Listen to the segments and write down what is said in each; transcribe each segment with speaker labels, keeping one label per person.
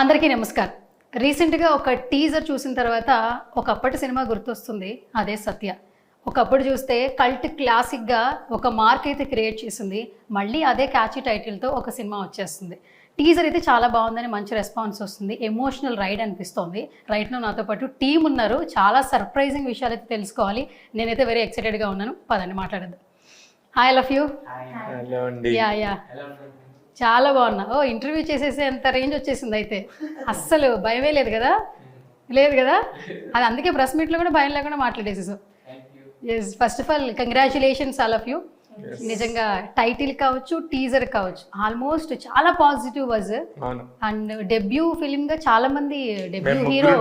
Speaker 1: అందరికీ నమస్కారం. రీసెంట్గా ఒక టీజర్ చూసిన తర్వాత ఒకప్పటి సినిమా గుర్తొస్తుంది, అదే సత్య. ఒకప్పుడు చూస్తే కల్ట్ క్లాసిక్గా ఒక మార్క్ అయితే క్రియేట్ చేసింది, మళ్ళీ అదే క్యాచీ టైటిల్తో ఒక సినిమా వచ్చేస్తుంది. టీజర్ అయితే చాలా బాగుందని మంచి రెస్పాన్స్ వస్తుంది, ఎమోషనల్ రైడ్ అనిపిస్తోంది. రైట్నో నాతో పాటు టీం ఉన్నారు, చాలా సర్ప్రైజింగ్ విషయాలు అయితే తెలుసుకోవాలి. నేనైతే వెరీ ఎక్సైటెడ్గా ఉన్నాను, పదండి మాట్లాడద్దు. Hi love you. యా చాలా బాగున్నా. ఇంటర్వ్యూ చేసేసి అంత రేంజ్ వచ్చేసింది అయితే, అస్సలు భయమే లేదు కదా? లేదు కదా? అది అందుకే ప్రెస్ మీట్లో కూడా భయం లేకుండా మాట్లాడేసేసాం. Yes, first of all congratulations all of you. నిజంగా టైటిల్ కావచ్చు, టీజర్ కావచ్చు, ఆల్మోస్ట్ చాలా positive was. And debut film గా చాలా మంది debut hero,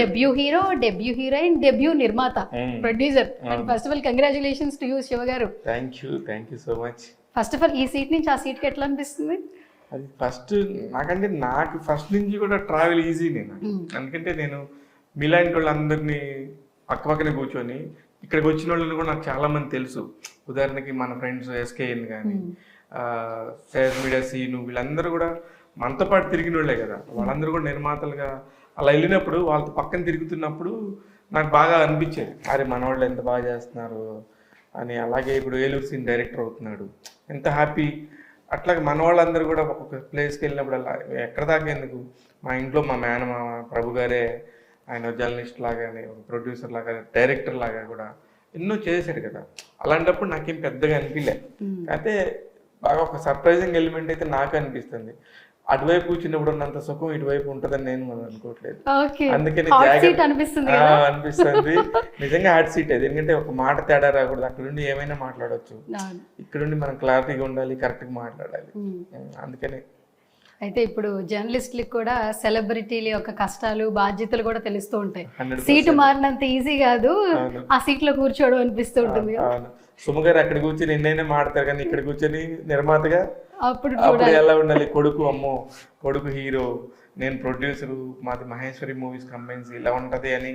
Speaker 1: debut hero, debut heroine, debut నిర్మాత, producer. And first of all congratulations to you Shiva గారు.
Speaker 2: Thank you so much.
Speaker 1: First of all ఈ సీట్ నుంచి ఆ సీట్కి ఎట్లా అనిపిస్తుంది?
Speaker 2: అది నాకు ఫస్ట్ నుంచి కూడా ట్రావెల్ ఈజీ నేను, ఎందుకంటే నేను మీలాంటి వాళ్ళందరినీ పక్కనే కూర్చొని ఇక్కడికి వచ్చిన వాళ్ళని కూడా నాకు చాలా మంది తెలుసు. ఉదాహరణకి మన ఫ్రెండ్స్ ఎస్కేఎన్ కానీ, సేజ్ మీడియా సీను, వీళ్ళందరూ కూడా మనతో పాటు తిరిగిన వాళ్ళే కదా. వాళ్ళందరూ కూడా నిర్మాతలుగా అలా వెళ్ళినప్పుడు వాళ్ళతో పక్కన తిరుగుతున్నప్పుడు నాకు బాగా అనిపించేది, అరే మన వాళ్ళు ఎంత బాగా చేస్తున్నారు అని. అలాగే ఇప్పుడు ఏలూరు సీన్ డైరెక్టర్ అవుతున్నాడు, ఎంత హ్యాపీ. అట్లాగే మన వాళ్ళందరూ కూడా ఒక్కొక్క ప్లేస్కి వెళ్ళినప్పుడు అలా ఎక్కడ దాకా ఎందుకు, మా ఇంట్లో మా మేనమామ ప్రభు గారే, ఆయన జర్నలిస్ట్ లాగానే, ఒక ప్రొడ్యూసర్ లాగా, డైరెక్టర్ లాగా కూడా ఎన్నో చేశాడు కదా. అలాంటప్పుడు నాకేం పెద్దగా అనిపించలే. అయితే బాగా ఒక సర్ప్రైజింగ్ ఎలిమెంట్ అయితే నాకు అనిపిస్తుంది. అటువైపు కూర్చున్నప్పుడు ఉన్నంత సుఖం ఇటువైపు ఉంటుందని నేను మనం అనుకోవట్లేదు. అందుకని అనిపిస్తుంది నిజంగా హాట్ సీట్ అది. ఎందుకంటే ఒక మాట తేడా రాకూడదు, అక్కడ నుండి ఏమైనా మాట్లాడవచ్చు, ఇక్కడ నుండి మనం క్లారిటీగా ఉండాలి, కరెక్ట్గా మాట్లాడాలి. అందుకని
Speaker 1: అయితే ఇప్పుడు జర్నలిస్టులకు కూడా సెలబ్రిటీల యొక్క కష్టాలు బాధ్యతలు కూడా తెలుస్తూ ఉంటాయి. సీటు మారినంత ఈజీ కాదు ఆ సీట్ లో కూర్చోవడం అనిపిస్తూ ఉంటుంది.
Speaker 2: సుమగారు అక్కడ కూర్చొని ఎన్నైనా మాడతారు, కానీ ఇక్కడ కూర్చొని నిర్మాతగా అప్పుడు ఎలా ఉండాలి, కొడుకు హీరో, నేను ప్రొడ్యూసరు, మాది మహేశ్వరి మూవీస్ కంపెనీస్, ఇలా ఉంటది అని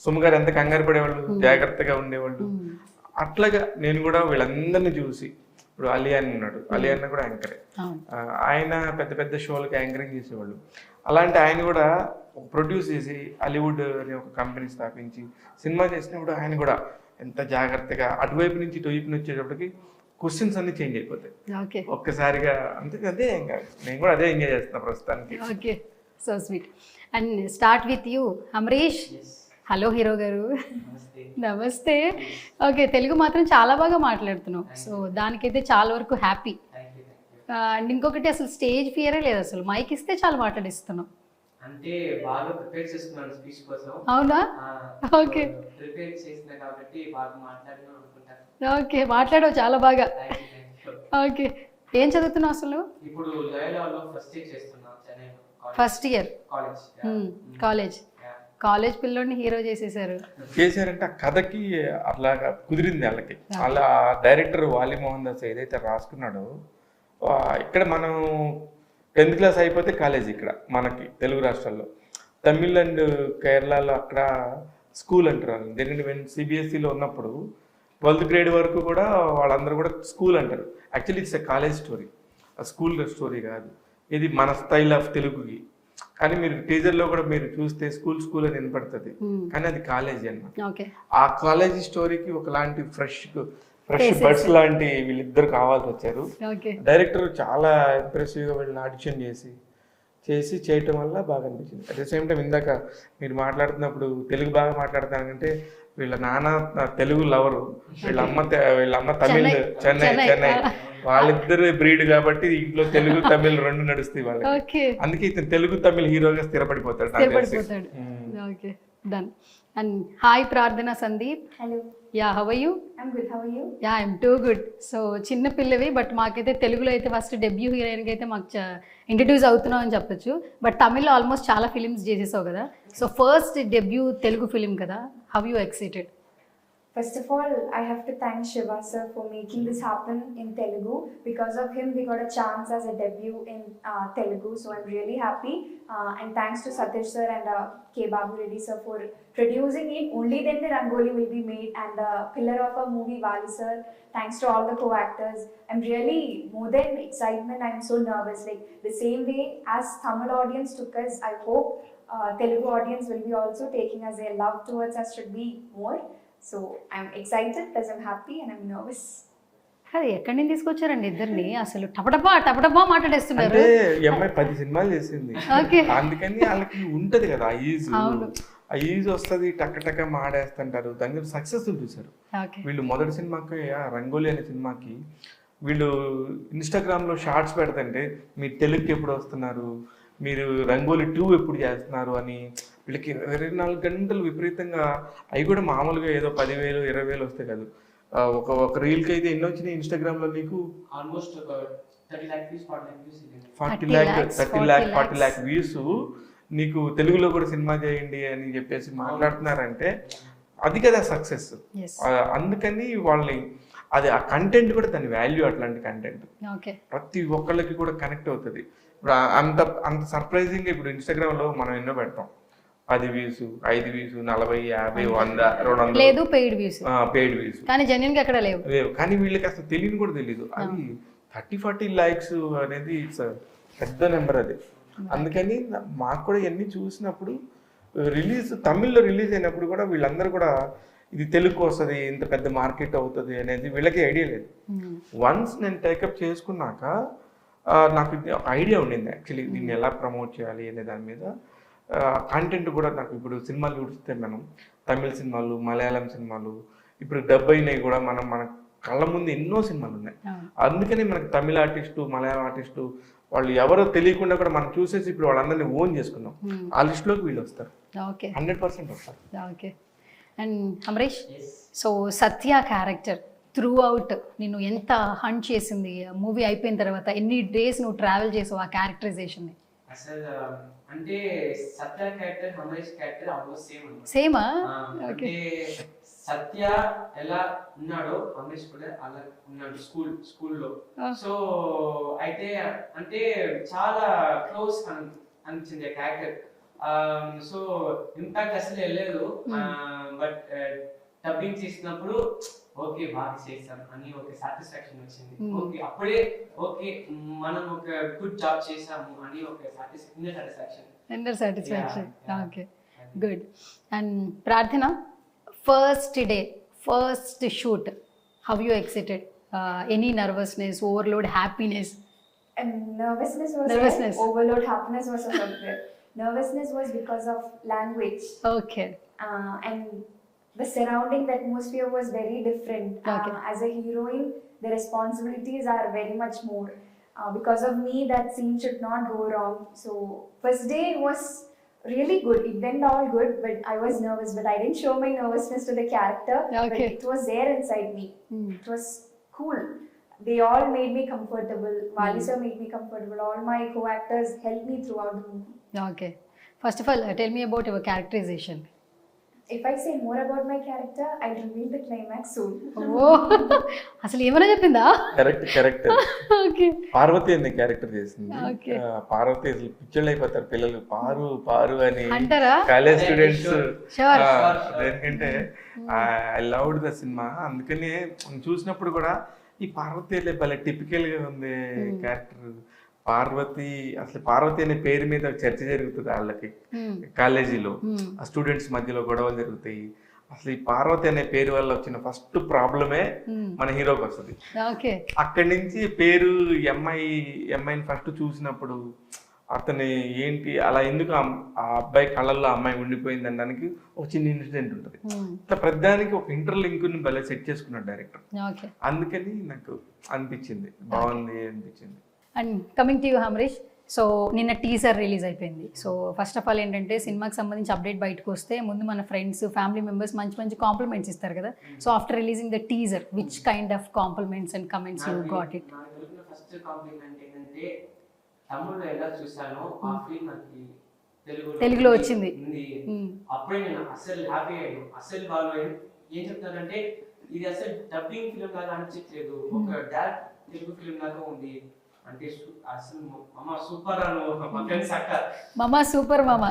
Speaker 2: సుమగారు ఎంత కంగారు పడేవాళ్ళు, జాగ్రత్తగా ఉండేవాళ్ళు. అట్లాగా నేను కూడా వీళ్ళందరినీ చూసి, ఇప్పుడు అలీ అని ఉన్నాడు, అలీ అన్న కూడా యాంకరే, ఆయన పెద్ద పెద్ద షోలకి యాంకరింగ్ చేసేవాళ్ళు. అలాంటి ఆయన కూడా ప్రొడ్యూస్ చేసి అలీవుడ్ అనే ఒక కంపెనీ స్థాపించి సినిమా చేసినప్పుడు ఆయన కూడా ఎంత జాగ్రత్తగా అటువైపు నుంచి ఇటువైపు వచ్చేటప్పటికి క్వశ్చన్స్ అన్ని చేంజ్ అయిపోతాయి ఒక్కసారిగా. అదే నేను కూడా అదే ఎంజాయ్ చేస్తున్నా ప్రస్తుతానికి.
Speaker 1: Okay, so sweet. And start with you Amrish. Hello hero గారు. నమస్తే. ఓకే, తెలుగు మాత్రం చాలా బాగా మాట్లాడుతున్నావు, సో దానికైతే చాలా వరకు హ్యాపీ. అండ్ ఇంకొకటి, అసలు స్టేజ్ ఫియరే లేదు, అసలు మైక్ ఇస్తే చాలా మాట్లాడిస్తున్నావు.
Speaker 3: అంటే బాగా ప్రిపేర్ చేస్తున్నాను స్పీచ్ కోసం.
Speaker 1: అవునా? ఓకే,
Speaker 3: ప్రిపేర్ చేస్తున్నా కాబట్టి బాగా మాట్లాడను అనుకుంటాను.
Speaker 1: ఓకే, మాట్లాడవు చాలా బాగా. ఓకే, ఏం చదువుతున్నావు అసలు?
Speaker 3: ఇప్పుడు లయోలాలో ఫస్ట్ ఇయర్ చేస్తున్నా, చెన్నైలో.
Speaker 1: First year college. కాలేజ్ పిల్లోడిని హీరో చేశారంటే
Speaker 2: ఆ కథకి అట్లాగా కుదిరింది వాళ్ళకి. అలా డైరెక్టర్ వాలి మోహన్ దాస్ ఏదైతే రాసుకున్నాడో, ఇక్కడ మనం 10th క్లాస్ అయిపోతే కాలేజ్ ఇక్కడ మనకి తెలుగు రాష్ట్రాల్లో, తమిళ్ అండ్ కేరళలో అక్కడ స్కూల్ అంటారు. ఎందుకంటే సిబిఎస్ఈలో ఉన్నప్పుడు 12th గ్రేడ్ వరకు కూడా వాళ్ళందరూ కూడా స్కూల్ అంటారు. Actually it's a college story, school story కాదు ఇది, మన స్టైల్ ఆఫ్ తెలుగుకి. కానీ మీరు టీజర్లో కూడా మీరు చూస్తే స్కూల్ అని వినపడుతుంది, కానీ అది కాలేజీ అన్నమాట. ఆ కాలేజీ స్టోరీకి ఒకలాంటి ఫ్రెష్ బర్డ్స్ లాంటి వీళ్ళిద్దరు కావాల్సి వచ్చారు. డైరెక్టర్ చాలా ఇంప్రెసివ్ గా వీళ్ళని ఆడిషన్ చేసి చేయటం వల్ల బాగా అనిపించింది. అట్ ద సేమ్ టైం ఇందాక మీరు మాట్లాడుతున్నప్పుడు తెలుగు బాగా మాట్లాడతానంటే, వీళ్ళ నాన్న తెలుగు లవరు, వీళ్ళ అమ్మ తమిళ్, చెన్నై, వాళ్ళిద్దరు బ్రీడ్ కాబట్టి ఇంట్లో తెలుగు తమిళ్ రెండు నడుస్తాయి వాళ్ళకి. అందుకే ఇతను తెలుగు తమిళ్ హీరోగా స్థిరపడిపోతాడు.
Speaker 1: And hi Prarthana Sandeep.
Speaker 4: Hello.
Speaker 1: Yeah, how are you?
Speaker 4: I'm good, how are you?
Speaker 1: Yeah, I'm too good. So చిన్న పిల్లవి, బట్ మాకైతే తెలుగులో అయితే ఫస్ట్ డెబ్యూ హీరోయిన్కి అయితే మాకు ఇంట్రడ్యూస్ అవుతున్నావు అని చెప్పొచ్చు. బట్ తమిళ్లో ఆల్మోస్ట్ చాలా ఫిలిమ్స్ చేసేసావు కదా, so first debut Telugu film కదా, how you excited?
Speaker 4: First of all, I have to thank Shiva sir for making this happen in Telugu. Because of him, we got a chance as a debut in Telugu. So I'm really happy. And thanks to Satish sir and K. Babu Reddy sir for producing it. Only then the Rangoli will be made. And the pillar of our movie, Vali sir. Thanks to all the co-actors. I'm really, more than excitement, I'm so nervous. Like the same way as Tamil audience took us, I hope Telugu audience will be also taking us. Their love towards us should be more. So I'm excited, plus I'm happy and I'm nervous.
Speaker 1: అది ఎక్కడి నుంచి తీసుకొచ్చారండి ఇద్దరిని? అసలు టపటపా మాట్లాడేస్తున్నారు.
Speaker 2: అంటే ఈ అమ్మాయి 10 సినిమాలు చేసింది,
Speaker 1: Okay.
Speaker 2: అందుకని వాళ్ళకి ఉంటది కదా ఆ ఈజ్.
Speaker 1: అవును.
Speaker 2: ఆ ఈజ్ వస్తుంది, టక్క మాడేస్తుంటారు. దాని సక్సెస్ చూసారు
Speaker 1: ఓకే.
Speaker 2: వీళ్ళు. మొదటి సినిమాకి రంగోలి అనే సినిమాకి వీళ్ళు ఇన్స్టాగ్రామ్లో షార్ట్స్ పెడతంటే మీరు తెలుగుకి ఎప్పుడు వస్తున్నారు, మీరు రంగోలి 2 ఎప్పుడు చేస్తున్నారు అని వీళ్ళకి 24 గంటలు విపరీతంగా. అవి కూడా మామూలుగా ఏదో 10,000 20,000 వస్తాయి కాదు. ఒక రీల్కి అయితే ఎన్ని వచ్చినాయి ఇన్స్టాగ్రామ్లో నీకు?
Speaker 3: Almost 30 lakh views,
Speaker 2: 40 lakh views. నీకు తెలుగులో కూడా సినిమా చేయండి అని చెప్పేసి మాట్లాడుతున్నారంటే అది కదా సక్సెస్.
Speaker 1: Yes.
Speaker 2: అందుకని వాళ్ళని అది ఆ కంటెంట్ కూడా దాని వాల్యూ, అట్లాంటి కంటెంట్
Speaker 1: ఓకే.
Speaker 2: ప్రతి ఒక్కళ్ళకి కూడా కనెక్ట్ అవుతుంది. ఇప్పుడు అంత సర్ప్రైజింగ్. ఇప్పుడు ఇన్స్టాగ్రామ్లో మనం ఎన్నో పెడతాం, 10 వ్యూస్, 5 వ్యూస్, 40, 50, 100, 200
Speaker 1: లేదు పెయిడ్ వ్యూస్,
Speaker 2: పెయిడ్ వ్యూస్.
Speaker 1: కానీ జెన్యున్ గా ఎక్కడ లేవు.
Speaker 2: కానీ వీళ్ళకి అసలు తెలియని కూడా తెలియదు. అది 30-40 likes అనేది ఇట్స్ పెద్ద నెంబర్ అది. అందుకని మాకు కూడా ఇవన్నీ చూసినప్పుడు తమిళ్లో రిలీజ్ అయినప్పుడు కూడా వీళ్ళందరూ కూడా ఇది తెలుగు వస్తుంది, ఇంత పెద్ద మార్కెట్ అవుతుంది అనేది వీళ్ళకి ఐడియా లేదు. వన్స్ నేను టేకప్ చేసుకున్నాక నాకు ఒక ఐడియా ఉండింది యాక్చువల్లీ దీన్ని ఎలా ప్రమోట్ చేయాలి అనే దాని మీద. కంటెంట్ కూడా నాకు ఇప్పుడు సినిమాలు చూస్తే మనం తమిళ సినిమాలు, మలయాళం సినిమాలు, ఇప్పుడు డబ్ అయినవి కూడా మన కళ్ళ ముందు ఎన్నో సినిమాలు ఉన్నాయి. అందుకని మనకి తమిళ ఆర్టిస్టు, మలయాళం ఆర్టిస్టు వాళ్ళు ఎవరో తెలియకుండా కూడా మనం చూసేసి ఇప్పుడు వాళ్ళందరినీ ఓన్ చేసుకున్నాం. ఆ లిస్టులోకి వీళ్ళు వస్తారు, 100% వస్తారు.
Speaker 1: Okay. And Amrish, so Satya character through out నిన్ను ఎంత హంట్ చేసింది? మూవీ అయిపోయిన తర్వాత ఎన్ని డేస్ నువ్వు ట్రావెల్ చేసావు ఆ క్యారెక్టరైజేషన్ ని?
Speaker 3: అసలు అంటే Satya character, Amarish character almost same అన్నమాట.
Speaker 1: సేమా?
Speaker 3: అంటే సత్య ఎలా ఉన్నాడో అమరీష్ కూడా అలా ఉన్నాడు స్కూల్లో. సో అయితే అంటే చాలా క్లోజ్ అనిపించింది ఆ క్యారెక్టర్. సో ఇంపాక్ట్ అసలు వెళ్ళలేదు. బట్ డబ్బింగ్ చేసినప్పుడు ఓకే బాగా చేసాం అని ఒక సాటిస్ఫాక్షన్ వచ్చింది. ఓకే అప్పుడే ఓకే మనం ఒక గుడ్ జాబ్ చేసాము అని ఒక
Speaker 1: inner satisfaction. Okay, good. And Prarthana, first day, first shoot, how you excited? Any nervousness, overload, happiness?
Speaker 4: Nervousness was there. Overload happiness was also there. Nervousness was because of language.
Speaker 1: Okay.
Speaker 4: And the surrounding, the atmosphere was very different.
Speaker 1: Okay.
Speaker 4: As a heroine, the responsibilities are very much more. Because of me, that scene should not go wrong. So first day was really good. It went all good, but I was nervous. But I didn't show my nervousness to the character.
Speaker 1: Okay.
Speaker 4: But it was there inside me. It was cool. They all made me comfortable. Vali sir made me comfortable. All my co-actors helped me throughout the movie.
Speaker 1: Okay. First of all, tell me about your characterization.
Speaker 4: If I say more about my character, I'll reveal the climax soon.
Speaker 1: Oh, అసలు ఏమైనా చెప్పిందా?
Speaker 2: Correct.
Speaker 1: Okay.
Speaker 2: Parvati అనే character చేసింది.
Speaker 1: Okay.
Speaker 2: Parvati అసలు పిచ్చళ్ళు అయిపోతారు పిల్లలు, పారు అని
Speaker 1: అంటారా?
Speaker 2: College students.
Speaker 1: Sure.
Speaker 2: ఎందుకంటే ఐ లవ్డ్ ద సినిమా. అందుకని చూసినప్పుడు కూడా ఈ పార్వతి భలే టిపికల్ గా ఉంది క్యారెక్టర్. పార్వతి అనే పేరు మీద చర్చ జరుగుతుంది వాళ్ళకి కాలేజీలో, ఆ స్టూడెంట్స్ మధ్యలో గొడవలు జరుగుతాయి. అసలు ఈ పార్వతి అనే పేరు వల్ల వచ్చిన ఫస్ట్ ప్రాబ్లమే మన హీరోకి వస్తుంది. అక్కడి నుంచి పేరు అమ్మాయిని ఫస్ట్ చూసినప్పుడు అతని ఏంటి అలా ఎందుకు ఆ అబ్బాయి కళ్ళల్లో అమ్మాయి ఉండిపోయింది అనడానికి ఒక చిన్న ఇన్సిడెంట్ ఉంటుంది. ఇట్లా ప్రతిదానికి ఒక ఇంటర్లింక్ ని భలే సెట్ చేసుకున్నాడు డైరెక్టర్. అందుకని నాకు అనిపించింది బాగుంది అనిపించింది.
Speaker 1: And coming to you Amrish, so నిన్న టీజర్ రిలీజ్ అయిపోయింది. సో ఫస్ట్ ఆఫ్ ఆల్ ఏంటంటే సినిమాకి సంబంధించి అప్డేట్ బయటకు వస్తే ముందు మన ఫ్రెండ్స్, ఫ్యామిలీ మెంబర్స్ మంచి కాంప్లిమెంట్స్ ఇస్తారు కదా. So after releasing the teaser, which kind of compliments and comments you got it?
Speaker 3: First complement ఏంటంటే తమిళ్లో ఎలా చూసానో ఆ ఫీల్ నాకు తెలుగులో
Speaker 1: వచ్చింది.
Speaker 3: అప్పుడే నేను అసలు హ్యాపీ అయ్యాను. అసలు వాళ్ళు ఏం చెప్తానంటే ఇది అసలు డబ్బింగ్ ఫిలిం లాగా అనిపించట్లేదు, ఒక డైరెక్ట్ తెలుగు ఫిలిం లాగా ఉంది అంటే అసలు మామ సూపర్ అను మా ఫ్రెండ్స్ అక్క
Speaker 1: మామ సూపర్ మామ.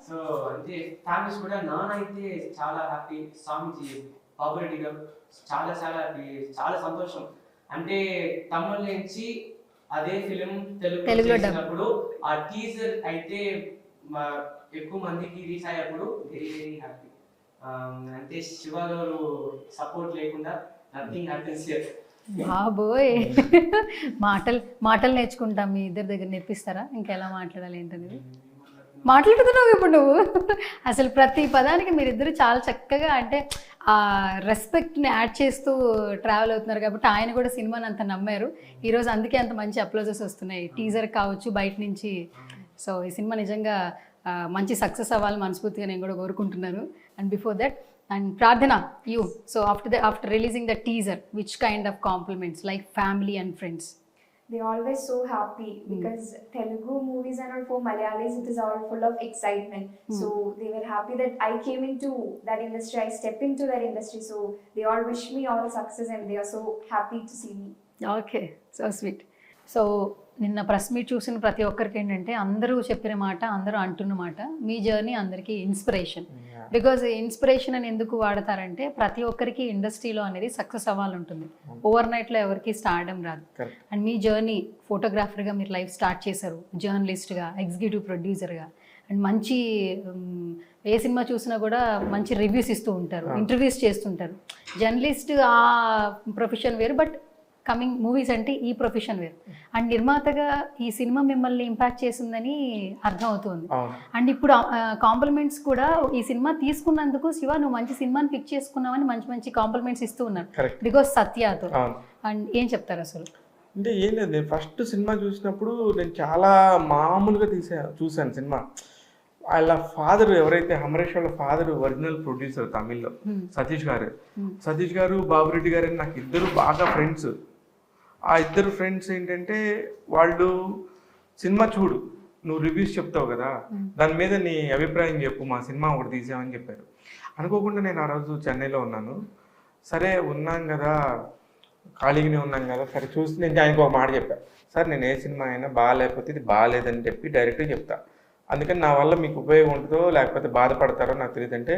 Speaker 3: సో అంటే ఫ్యామిలీస్ కూడా నానైతే చాలా హ్యాపీ, స్వామిజీ బాబురెడ్డి గారు చాలా చాలా హ్యాపీ, చాలా సంతోషం. అంటే తమిళ నుంచి అదే ఫిలిం తెలుగులో చేసినప్పుడు ఆ టీజర్ అయితే ఎక్కువ మందికి రీచ్ అయ్యేప్పుడు వెరీ వెరీ హ్యాపీ. అంటే శివ గారు సపోర్ట్ లేకుండా నథింగ్ హ్యాపెన్స్ హియర్.
Speaker 1: బాబోయ్, మాటలు నేర్చుకుంటాం, మీ ఇద్దరి దగ్గర నేర్పిస్తారా ఇంకెలా మాట్లాడాలి ఏంటనేది? మాట్లాడుతున్నావు ఇప్పుడు నువ్వు. అసలు ప్రతి పదానికి మీరిద్దరు చాలా చక్కగా అంటే ఆ రెస్పెక్ట్ని యాడ్ చేస్తూ ట్రావెల్ అవుతున్నారు కాబట్టి ఆయన కూడా సినిమాని అంత నమ్మారు ఈరోజు, అందుకే అంత మంచి అప్లోజెస్ వస్తున్నాయి టీజర్ కావచ్చు బయట నుంచి. సో ఈ సినిమా నిజంగా మంచి సక్సెస్ అవ్వాలని మనస్ఫూర్తిగా నేను కూడా కోరుకుంటున్నాను. అండ్ బిఫోర్ దట్, అండ్ ప్రార్థన, you, so after releasing the teaser, which kind of compliments like family and friends?
Speaker 4: They always so happy because Telugu movies and all for Malayalis it is all full of excitement. So they were happy that I came into that industry, I stepped into that industry. So they all wish me all success and they are so happy to see me.
Speaker 1: Okay, so sweet. So నిన్న press meet చూసిన ప్రతి ఒక్కరికి ఏంటంటే అందరూ చెప్పిన మాట, అందరూ అంటున్న మాట, మీ జర్నీ అందరికీ ఇన్స్పిరేషన్. బికాజ్ ఇన్స్పిరేషన్ అని ఎందుకు వాడతారంటే ప్రతి ఒక్కరికి ఇండస్ట్రీలో అనేది సక్సెస్ అవ్వాలంటుంది, ఓవర్ నైట్లో ఎవరికి స్టార్డమ్ రాదు. అండ్ మీ జర్నీ ఫోటోగ్రాఫర్గా మీరు లైఫ్ స్టార్ట్ చేశారు, జర్నలిస్ట్గా, ఎగ్జిక్యూటివ్ ప్రొడ్యూసర్గా, అండ్ మంచి ఏ సినిమా చూసినా కూడా మంచి రివ్యూస్ ఇస్తూ ఉంటారు, ఇంటర్వ్యూస్ చేస్తుంటారు. జర్నలిస్ట్ ఆ ప్రొఫెషన్ వేరు, బట్ కమింగ్ మూవీస్ అంటే ఈ ప్రొఫెషన్ వేరు. అండ్ నిర్మాతగా ఈ సినిమా మిమ్మల్ని ఇంపాక్ట్ చేసిందని అర్థం అవుతుంది. అండ్ ఇప్పుడు కాంప్లిమెంట్స్ కూడా ఈ సినిమా తీసుకున్నందుకు శివ నువ్వు మంచి సినిమాని పిక్ చేసుకున్నావని మంచి మంచి కాంప్లిమెంట్స్ ఇస్తూ ఉన్నారు బికాస్ సత్యతో. అండ్ ఏం చెప్తారు అసలు?
Speaker 2: అంటే ఏం లేదు, నేను ఫస్ట్ సినిమా చూసినప్పుడు నేను చాలా మామూలుగా చూశాను సినిమా. వాళ్ళ ఫాదర్ ఎవరైతే అమరేష్ వాళ్ళ ఫాదర్ ఒరిజినల్ ప్రొడ్యూసర్ తమిళ్లో సతీష్ గారు బాబురెడ్డి గారు నాకు ఇద్దరు బాగా ఫ్రెండ్స్. ఆ ఇద్దరు ఫ్రెండ్స్ ఏంటంటే వాళ్ళు సినిమా చూడు, నువ్వు రివ్యూస్ చెప్తావు కదా, దాని మీద నీ అభిప్రాయం చెప్పు, మా సినిమా ఒకటి తీసామని చెప్పారు. అనుకోకుండా నేను ఆ రోజు చెన్నైలో ఉన్నాను, సరే ఉన్నాం కదా, ఖాళీగానే ఉన్నాం కదా, సరే చూసి నేను ఆయనకు ఒక మాట చెప్పాను, సార్ నేను ఏ సినిమా అయినా బాగాలేకపోతే ఇది బాగాలేదని చెప్పి డైరెక్ట్గా చెప్తా, అందుకని నా వల్ల మీకు ఉపయోగం ఉంటుందో లేకపోతే బాధపడతారో నాకు తెలియదంటే,